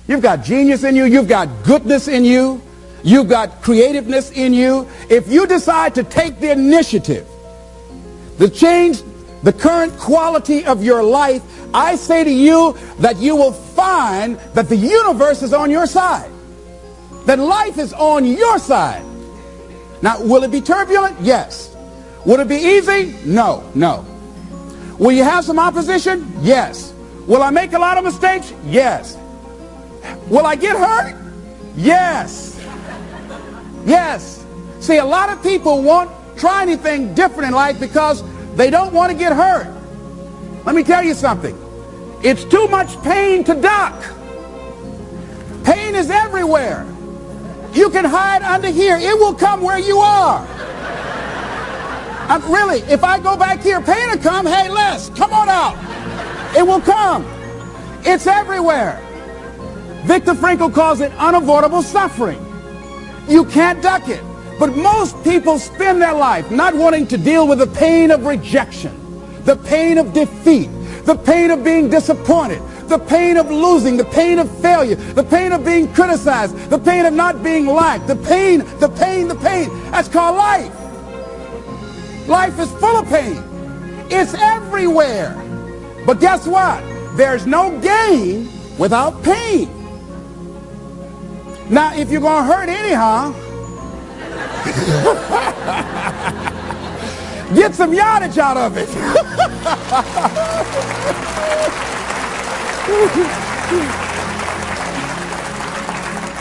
You've got genius in you. You've got goodness in you. You've got creativeness in you. If you decide to take the initiative to change the current quality of your life, I say to you that you will find that the universe is on your side, that life is on your side. Now, will it be turbulent? Yes. Will it be easy? No, no. Will you have some opposition? Yes. Will I make a lot of mistakes? Yes. Will I get hurt? Yes. Yes. See, a lot of people won't try anything different in life because they don't want to get hurt. Let me tell you something. It's too much pain to duck. Pain is everywhere. You can hide under here. It will come where you are. Really, if I go back here, pain will come. Hey, Les, come on out. It will come. It's everywhere. Viktor Frankl calls it unavoidable suffering. You can't duck it. But most people spend their life not wanting to deal with the pain of rejection, the pain of defeat, the pain of being disappointed, the pain of losing, the pain of failure, the pain of being criticized, the pain of not being liked, the pain. That's called life. Life is full of pain. It's everywhere. But guess what? There's no gain without pain. Now, if you're going to hurt anyhow, get some yardage out of it.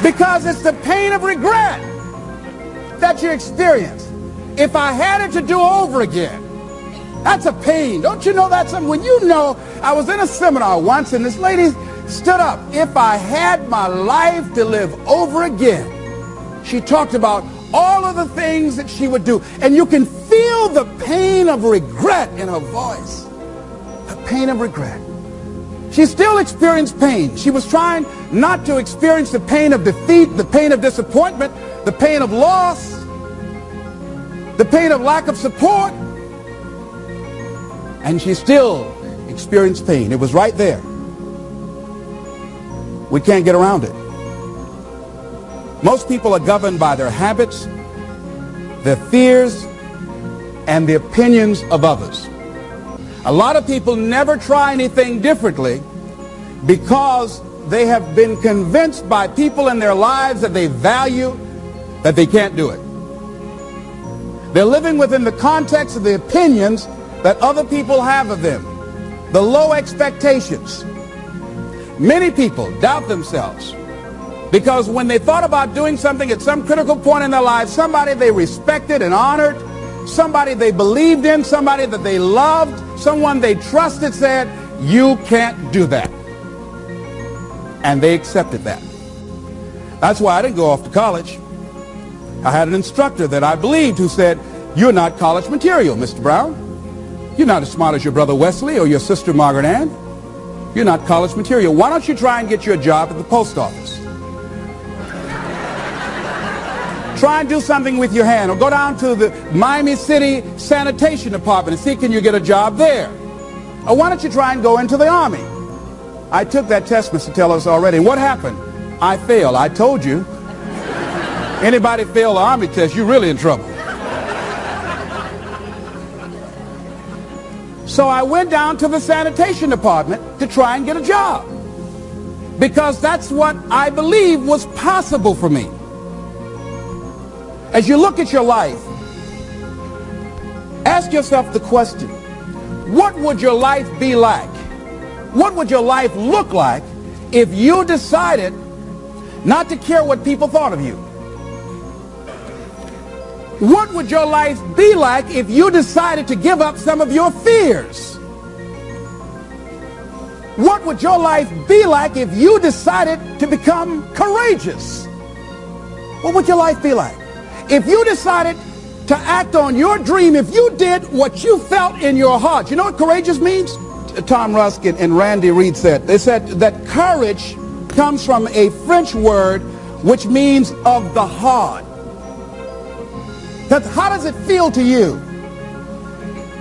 Because it's the pain of regret that you experience. If I had it to do over again, that's a pain. Don't you know that's something? When you know, I was in a seminar once and this lady stood up. If I had my life to live over again, she talked about all of the things that she would do. And you can feel the pain of regret in her voice. The pain of regret. She still experienced pain. She was trying not to experience the pain of defeat, the pain of disappointment, the pain of loss, the pain of lack of support. And she still experienced pain. It was right there. We can't get around it. Most people are governed by their habits, their fears, and the opinions of others. A lot of people never try anything differently because they have been convinced by people in their lives that they value that they can't do it. They're living within the context of the opinions that other people have of them, the low expectations. Many people doubt themselves because when they thought about doing something at some critical point in their lives, somebody they respected and honored, somebody they believed in, somebody that they loved, someone they trusted said, you can't do that. And they accepted that. That's why I didn't go off to college. I had an instructor that I believed who said, you're not college material, Mr. Brown. You're not as smart as your brother Wesley or your sister Margaret Ann. You're not college material. Why don't you try and get you a job at the post office? Try and do something with your hand, or go down to the Miami City Sanitation Department and see can you get a job there. Or why don't you try and go into the Army? I took that test, Mr. Tellers, already. What happened? I failed. I told you. Anybody fail the Army test, you're really in trouble. So I went down to the sanitation department to try and get a job because that's what I believed was possible for me. As you look at your life, ask yourself the question, what would your life be like? What would your life look like if you decided not to care what people thought of you? What would your life be like if you decided to give up some of your fears? What would your life be like if you decided to become courageous? What would your life be like? If you decided to act on your dream, if you did what you felt in your heart. You know what courageous means? Tom Rusk and Randy Reed said. They said that courage comes from a French word which means of the heart. How does it feel to you?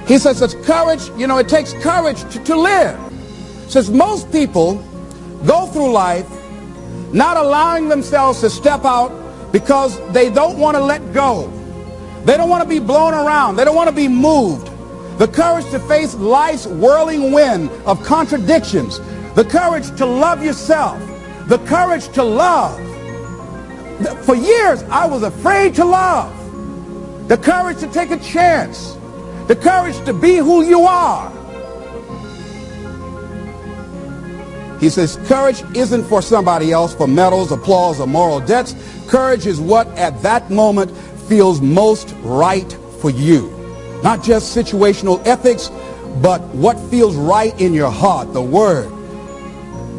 He says it's courage, it takes courage to live. Says most people go through life not allowing themselves to step out because they don't want to let go. They don't want to be blown around. They don't want to be moved. The courage to face life's whirling wind of contradictions. The courage to love yourself. The courage to love. For years, I was afraid to love. The courage to take a chance. The courage to be who you are. He says, courage isn't for somebody else, for medals, applause, or moral debts. Courage is what at that moment feels most right for you. Not just situational ethics, but what feels right in your heart. The word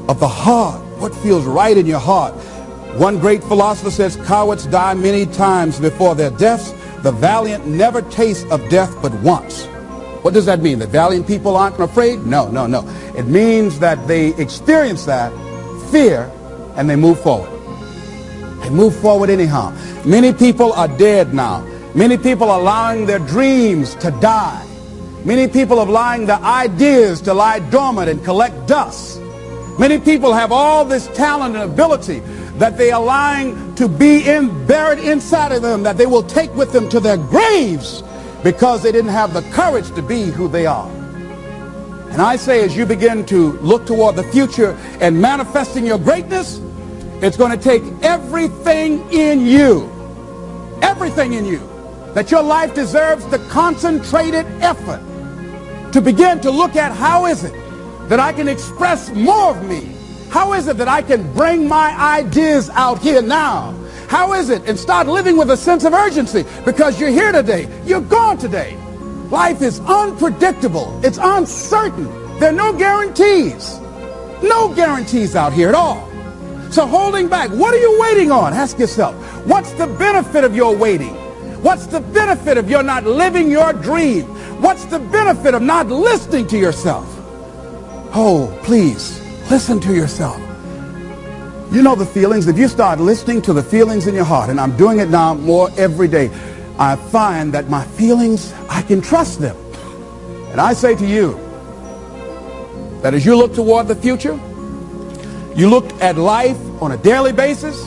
of the heart. What feels right in your heart. One great philosopher says, cowards die many times before their deaths. The valiant never taste of death but once. What does that mean? That valiant people aren't afraid? No, no, no. It means that they experience that fear and they move forward. They move forward anyhow. Many people are dead now. Many people are allowing their dreams to die. Many people are allowing their ideas to lie dormant and collect dust. Many people have all this talent and ability that they are allowing to be buried inside of them, that they will take with them to their graves because they didn't have the courage to be who they are. And I say, as you begin to look toward the future and manifesting your greatness, it's going to take everything in you, that your life deserves the concentrated effort to begin to look at how is it that I can express more of me. How is it that I can bring my ideas out here now? How is it? And start living with a sense of urgency, because you're here today. You're gone today. Life is unpredictable. It's uncertain. There are no guarantees. No guarantees out here at all. So holding back, what are you waiting on? Ask yourself, what's the benefit of your waiting? What's the benefit of your not living your dream? What's the benefit of not listening to yourself? Oh, please. Listen to yourself. You know the feelings. If you start listening to the feelings in your heart, and I'm doing it now more every day, I find that my feelings, I can trust them. And I say to you that as you look toward the future, you look at life on a daily basis,